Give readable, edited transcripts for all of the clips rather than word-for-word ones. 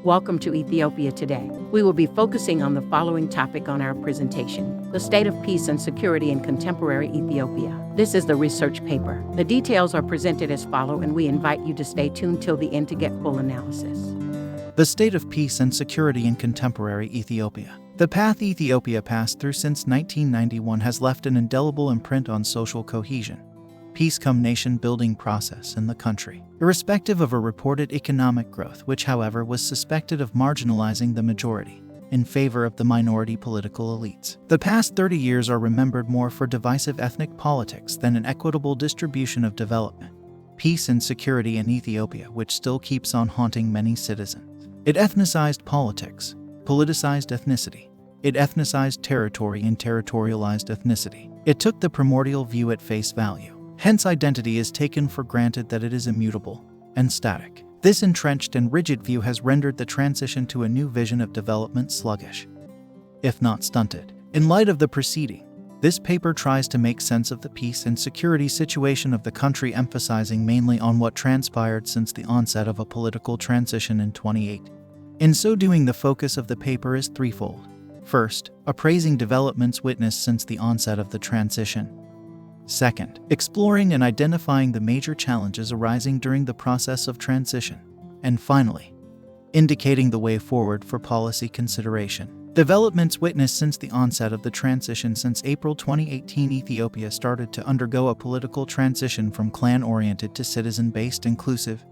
Welcome to Ethiopia Today. We will be focusing on the following topic on our presentation: the state of peace and security in contemporary Ethiopia. This is the research paper. The details are presented as follow, and we invite you to stay tuned till the end to get full analysis. The state of peace and security in contemporary Ethiopia. The path Ethiopia passed through since 1991 has left an indelible imprint on social cohesion, peace-cum nation-building process in the country, irrespective of a reported economic growth, which, however, was suspected of marginalizing the majority in favor of the minority political elites. The past 30 years are remembered more for divisive ethnic politics than an equitable distribution of development, peace and security in Ethiopia, which still keeps on haunting many citizens. It ethnicized politics, politicized ethnicity. It ethnicized territory and territorialized ethnicity. It took the primordial view at face value. Hence, identity is taken for granted that it is immutable and static. This entrenched and rigid view has rendered the transition to a new vision of development sluggish, if not stunted. In light of the preceding, this paper tries to make sense of the peace and security situation of the country, emphasizing mainly on what transpired since the onset of a political transition in 2008. In so doing, the focus of the paper is threefold. First, appraising developments witnessed since the onset of the transition. Second, exploring and identifying the major challenges arising during the process of transition. And finally, indicating the way forward for policy consideration. Developments witnessed since the onset of the transition. Since April 2018, Ethiopia started to undergo a political transition from clan-oriented to citizen-based, inclusive,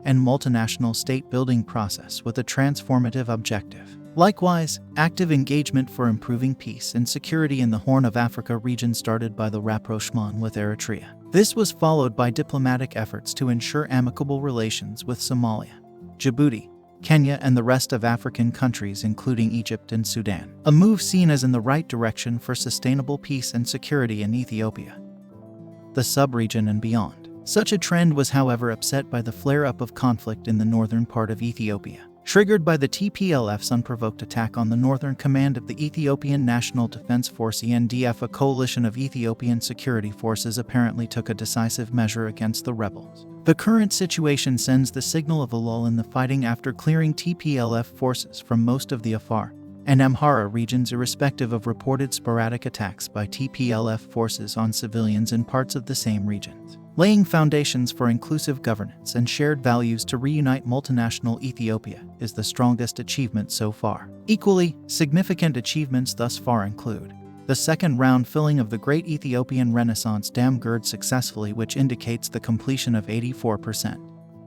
and multinational state-building process with a transformative objective. Likewise, active engagement for improving peace and security in the Horn of Africa region started by the rapprochement with Eritrea. This was followed by diplomatic efforts to ensure amicable relations with Somalia, Djibouti, Kenya, and the rest of African countries, including Egypt and Sudan. A move seen as in the right direction for sustainable peace and security in Ethiopia, the sub-region, and beyond. Such a trend was, however, upset by the flare-up of conflict in the northern part of Ethiopia, triggered by the TPLF's unprovoked attack on the northern command of the Ethiopian National Defense Force (ENDF). A coalition of Ethiopian security forces apparently took a decisive measure against the rebels. The current situation sends the signal of a lull in the fighting after clearing TPLF forces from most of the Afar and Amhara regions, irrespective of reported sporadic attacks by TPLF forces on civilians in parts of the same regions. Laying foundations for inclusive governance and shared values to reunite multinational Ethiopia is the strongest achievement so far. Equally significant achievements thus far include the second round filling of the Great Ethiopian Renaissance Dam GERD successfully, which indicates the completion of 84%.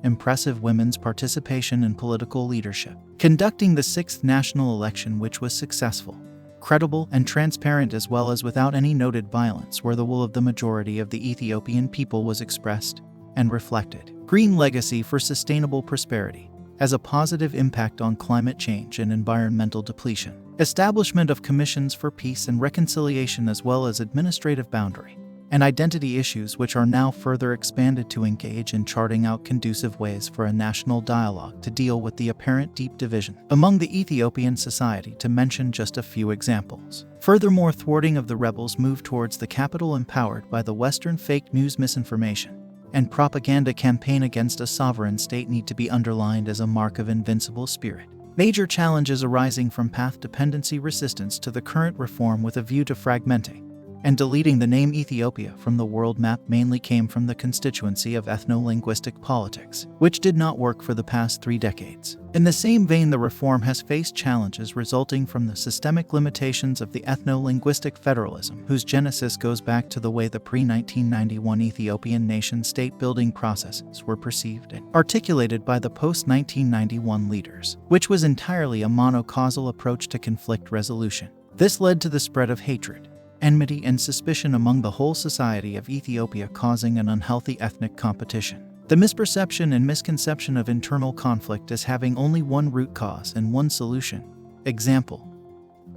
Impressive women's participation in political leadership. Conducting the 6th national election, which was successful, credible, and transparent, as well as without any noted violence, where the will of the majority of the Ethiopian people was expressed and reflected. Green legacy for sustainable prosperity has a positive impact on climate change and environmental depletion. Establishment of commissions for peace and reconciliation, as well as administrative boundary and identity issues, which are now further expanded to engage in charting out conducive ways for a national dialogue to deal with the apparent deep division among the Ethiopian society, to mention just a few examples. Furthermore, thwarting of the rebels' move towards the capital, empowered by the Western fake news, misinformation, and propaganda campaign against a sovereign state, need to be underlined as a mark of invincible spirit. Major challenges arising from path dependency resistance to the current reform with a view to fragmenting and deleting the name Ethiopia from the world map mainly came from the constituency of ethno-linguistic politics, which did not work for the past 3 decades. In the same vein, the reform has faced challenges resulting from the systemic limitations of the ethno-linguistic federalism, whose genesis goes back to the way the pre-1991 Ethiopian nation-state building processes were perceived and articulated by the post-1991 leaders, which was entirely a monocausal approach to conflict resolution. This led to the spread of hatred, enmity, and suspicion among the whole society of Ethiopia, causing an unhealthy ethnic competition. The misperception and misconception of internal conflict as having only one root cause and one solution. Example: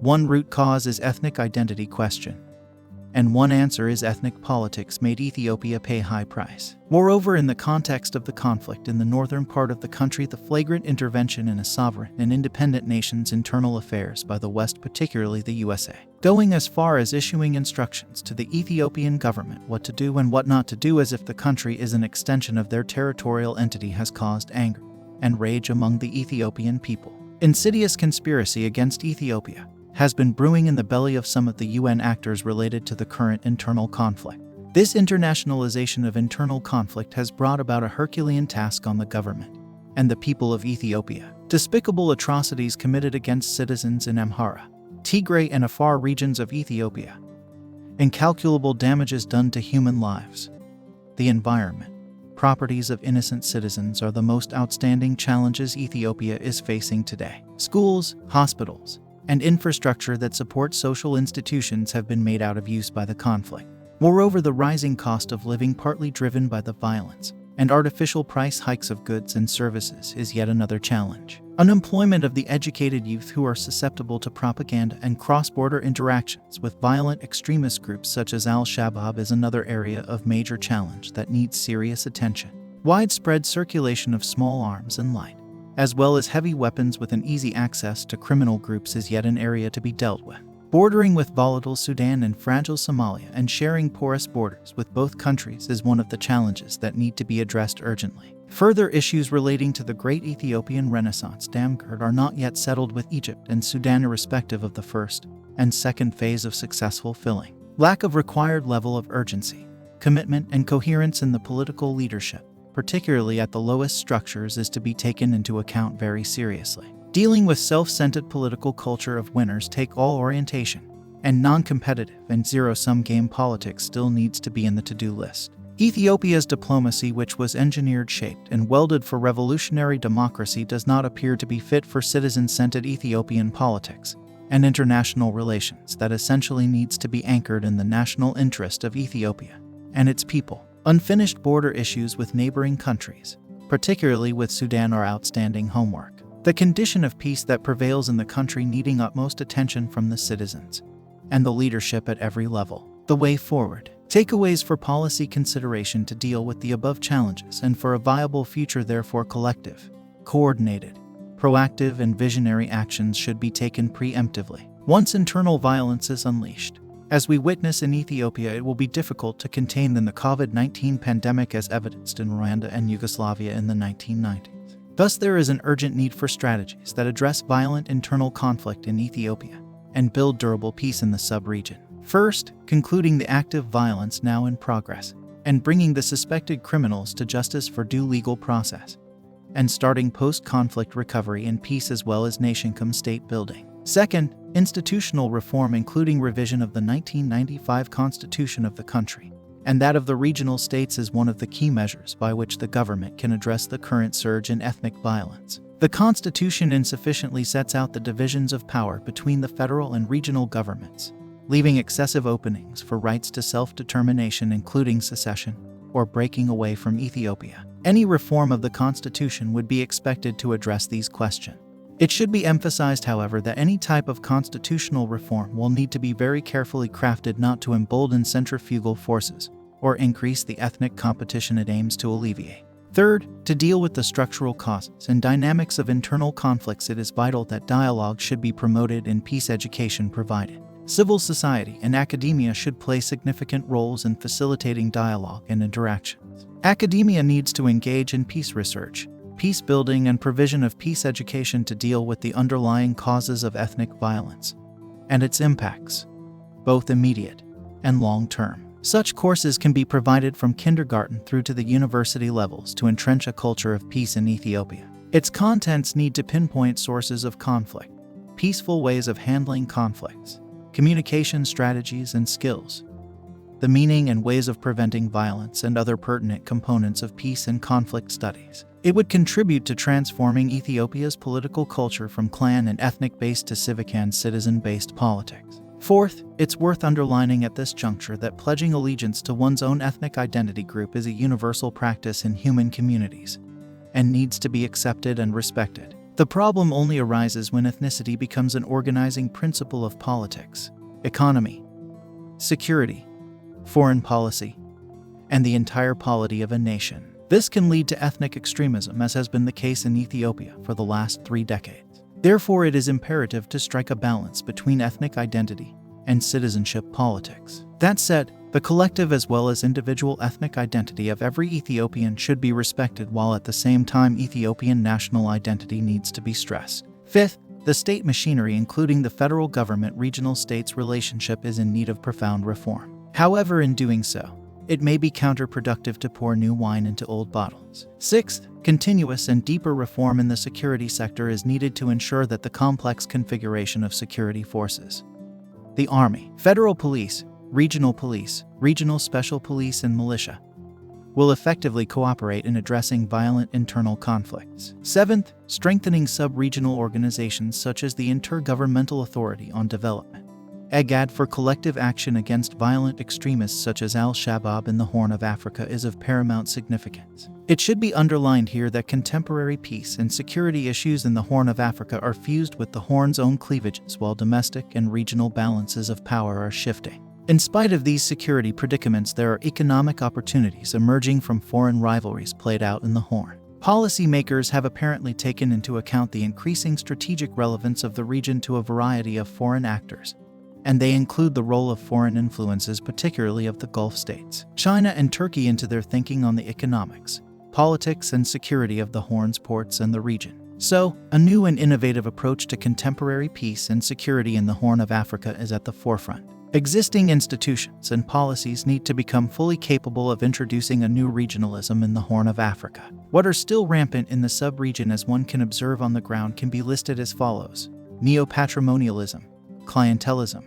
one root cause is ethnic identity question, and one answer is ethnic politics, made Ethiopia pay high price. Moreover, in the context of the conflict in the northern part of the country, the flagrant intervention in a sovereign and independent nation's internal affairs by the West, particularly the USA, going as far as issuing instructions to the Ethiopian government what to do and what not to do, as if the country is an extension of their territorial entity, has caused anger and rage among the Ethiopian people. Insidious conspiracy against Ethiopia has been brewing in the belly of some of the UN actors related to the current internal conflict. This internationalization of internal conflict has brought about a Herculean task on the government and the people of Ethiopia. Despicable atrocities committed against citizens in Amhara, Tigray, and Afar regions of Ethiopia. Incalculable damages done to human lives, the environment, properties of innocent citizens are the most outstanding challenges Ethiopia is facing today. Schools, hospitals, and infrastructure that support social institutions have been made out of use by the conflict. Moreover, the rising cost of living, partly driven by the violence and artificial price hikes of goods and services, is yet another challenge. Unemployment of the educated youth who are susceptible to propaganda and cross-border interactions with violent extremist groups such as Al-Shabaab is another area of major challenge that needs serious attention. Widespread circulation of small arms and light, as well as heavy weapons with an easy access to criminal groups, is yet an area to be dealt with. Bordering with volatile Sudan and fragile Somalia and sharing porous borders with both countries is one of the challenges that need to be addressed urgently. Further issues relating to the Great Ethiopian Renaissance Dam are not yet settled with Egypt and Sudan, irrespective of the first and second phase of successful filling. Lack of required level of urgency, commitment, and coherence in the political leadership, particularly at the lowest structures, is to be taken into account very seriously. Dealing with self-centered political culture of winners-take-all orientation and non-competitive and zero-sum game politics still needs to be in the to-do list. Ethiopia's diplomacy, which was engineered, shaped, and welded for revolutionary democracy, does not appear to be fit for citizen-centered Ethiopian politics and international relations that essentially needs to be anchored in the national interest of Ethiopia and its people. Unfinished border issues with neighboring countries, particularly with Sudan, are outstanding homework. The condition of peace that prevails in the country needing utmost attention from the citizens and the leadership at every level. The way forward. Takeaways for policy consideration to deal with the above challenges and for a viable future. Therefore, collective, coordinated, proactive, and visionary actions should be taken preemptively. Once internal violence is unleashed, as we witness in Ethiopia, it will be difficult to contain the COVID-19 pandemic, as evidenced in Rwanda and Yugoslavia in the 1990s. Thus, there is an urgent need for strategies that address violent internal conflict in Ethiopia and build durable peace in the sub-region. First, concluding the active violence now in progress and bringing the suspected criminals to justice for due legal process, and starting post-conflict recovery and peace as well as nation-come state building. Second, institutional reform, including revision of the 1995 Constitution of the country and that of the regional states, is one of the key measures by which the government can address the current surge in ethnic violence. The Constitution insufficiently sets out the divisions of power between the federal and regional governments, leaving excessive openings for rights to self-determination, including secession or breaking away from Ethiopia. Any reform of the Constitution would be expected to address these questions. It should be emphasized, however, that any type of constitutional reform will need to be very carefully crafted not to embolden centrifugal forces or increase the ethnic competition it aims to alleviate. Third, to deal with the structural causes and dynamics of internal conflicts, it is vital that dialogue should be promoted and peace education provided. Civil society and academia should play significant roles in facilitating dialogue and interactions. Academia needs to engage in peace research, peace building, and provision of peace education to deal with the underlying causes of ethnic violence and its impacts, both immediate and long-term. Such courses can be provided from kindergarten through to the university levels to entrench a culture of peace in Ethiopia. Its contents need to pinpoint sources of conflict, peaceful ways of handling conflicts, communication strategies and skills, the meaning and ways of preventing violence, and other pertinent components of peace and conflict studies. It would contribute to transforming Ethiopia's political culture from clan and ethnic-based to civic and citizen-based politics. Fourth, it's worth underlining at this juncture that pledging allegiance to one's own ethnic identity group is a universal practice in human communities and needs to be accepted and respected. The problem only arises when ethnicity becomes an organizing principle of politics, economy, security, foreign policy, and the entire polity of a nation. This can lead to ethnic extremism, as has been the case in Ethiopia for the last 3 decades. Therefore, it is imperative to strike a balance between ethnic identity and citizenship politics. That said, The collective as well as individual ethnic identity of every Ethiopian should be respected, while at the same time Ethiopian national identity needs to be stressed. Fifth, the state machinery, including the federal government regional states relationship, is in need of profound reform. However, in doing so, it may be counterproductive to pour new wine into old bottles. Sixth, continuous and deeper reform in the security sector is needed to ensure that the complex configuration of security forces, the Army, Federal Police, Regional Special Police, and Militia, will effectively cooperate in addressing violent internal conflicts. Seventh, strengthening sub-regional organizations such as the Intergovernmental Authority on Development, IGAD, for collective action against violent extremists such as Al-Shabaab in the Horn of Africa is of paramount significance. It should be underlined here that contemporary peace and security issues in the Horn of Africa are fused with the Horn's own cleavages, while domestic and regional balances of power are shifting. In spite of these security predicaments, there are economic opportunities emerging from foreign rivalries played out in the Horn. Policymakers have apparently taken into account the increasing strategic relevance of the region to a variety of foreign actors, and they include the role of foreign influences, particularly of the Gulf states, China and Turkey, into their thinking on the economics, politics, and security of the Horn's ports and the region. So, a new and innovative approach to contemporary peace and security in the Horn of Africa is at the forefront. Existing institutions and policies need to become fully capable of introducing a new regionalism in the Horn of Africa. What are still rampant in the sub-region, as one can observe on the ground, can be listed as follows: neo-patrimonialism, clientelism,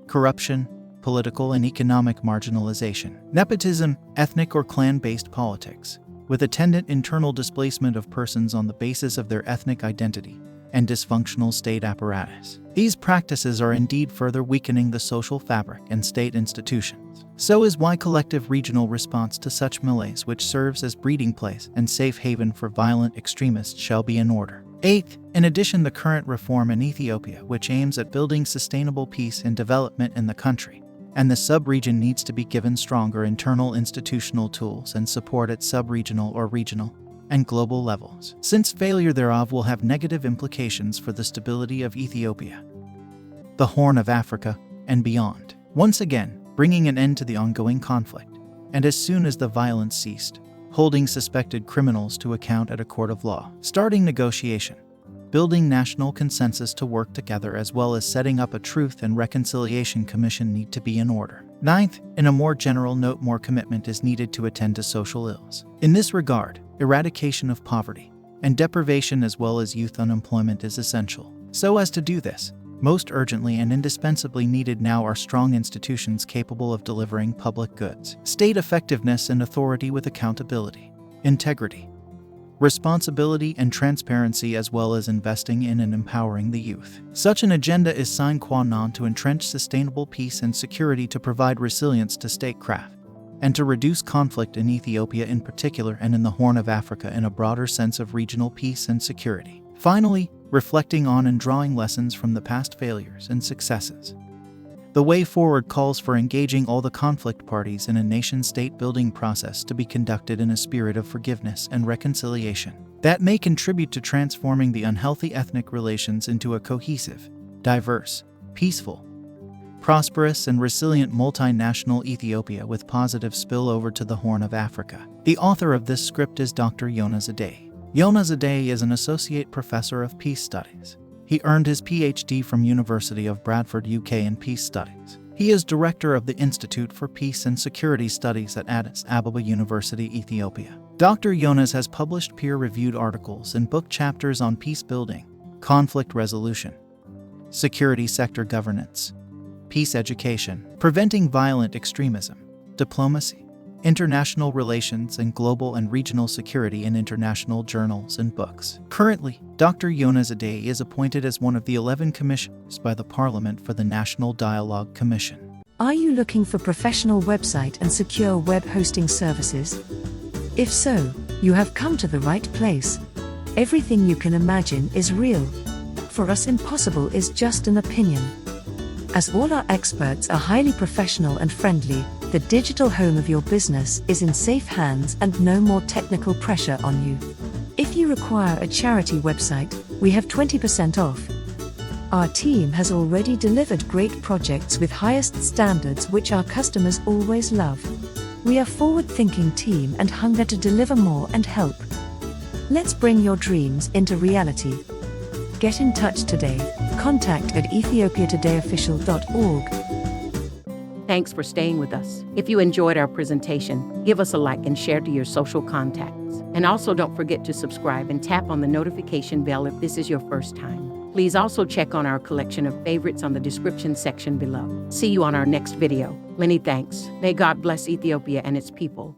corruption, political and economic marginalization, nepotism, ethnic or clan-based politics, with attendant internal displacement of persons on the basis of their ethnic identity, and dysfunctional state apparatus. These practices are indeed further weakening the social fabric and state institutions. So is why collective regional response to such melees, which serves as breeding place and safe haven for violent extremists, shall be in order. Eighth, in addition, the current reform in Ethiopia, which aims at building sustainable peace and development in the country, and the sub-region, needs to be given stronger internal institutional tools and support at sub-regional or regional and global levels, since failure thereof will have negative implications for the stability of Ethiopia, the Horn of Africa, and beyond. Once again, bringing an end to the ongoing conflict, and as soon as the violence ceased, holding suspected criminals to account at a court of law, starting negotiation, building national consensus to work together, as well as setting up a Truth and Reconciliation Commission need to be in order. Ninth, in a more general note, more commitment is needed to attend to social ills. In this regard, eradication of poverty and deprivation as well as youth unemployment is essential. So as to do this, most urgently and indispensably needed now are strong institutions capable of delivering public goods, state effectiveness and authority with accountability, integrity, responsibility and transparency, as well as investing in and empowering the youth. Such an agenda is sine qua non to entrench sustainable peace and security, to provide resilience to statecraft, and to reduce conflict in Ethiopia in particular and in the Horn of Africa in a broader sense of regional peace and security. Finally, reflecting on and drawing lessons from the past failures and successes, the way forward calls for engaging all the conflict parties in a nation-state building process to be conducted in a spirit of forgiveness and reconciliation that may contribute to transforming the unhealthy ethnic relations into a cohesive, diverse, peaceful, prosperous and resilient multinational Ethiopia with positive spillover to the Horn of Africa. The author of this script is Dr. Yonas Adaye. Yonas Adaye is an associate professor of peace studies. He earned his PhD from University of Bradford, UK in peace studies. He is director of the Institute for Peace and Security Studies at Addis Ababa University, Ethiopia. Dr. Yonas has published peer-reviewed articles and book chapters on peace building, conflict resolution, security sector governance, peace education, preventing violent extremism, diplomacy, international relations, and global and regional security in international journals and books. Currently, Dr. Yonas Adaye is appointed as one of the 11 commissioners by the Parliament for the National Dialogue Commission. Are you looking for professional website and secure web hosting services? If so, you have come to the right place. Everything you can imagine is real. For us, impossible is just an opinion. As all our experts are highly professional and friendly, the digital home of your business is in safe hands and no more technical pressure on you. If you require a charity website, we have 20% off. Our team has already delivered great projects with highest standards which our customers always love. We are a forward-thinking team and hunger to deliver more and help. Let's bring your dreams into reality. Get in touch today. Contact at ethiopiatodayofficial.org. Thanks for staying with us. If you enjoyed our presentation, give us a like and share to your social contacts. And also don't forget to subscribe and tap on the notification bell if this is your first time. Please also check on our collection of favorites on the description section below. See you on our next video. Many thanks. May God bless Ethiopia and its people.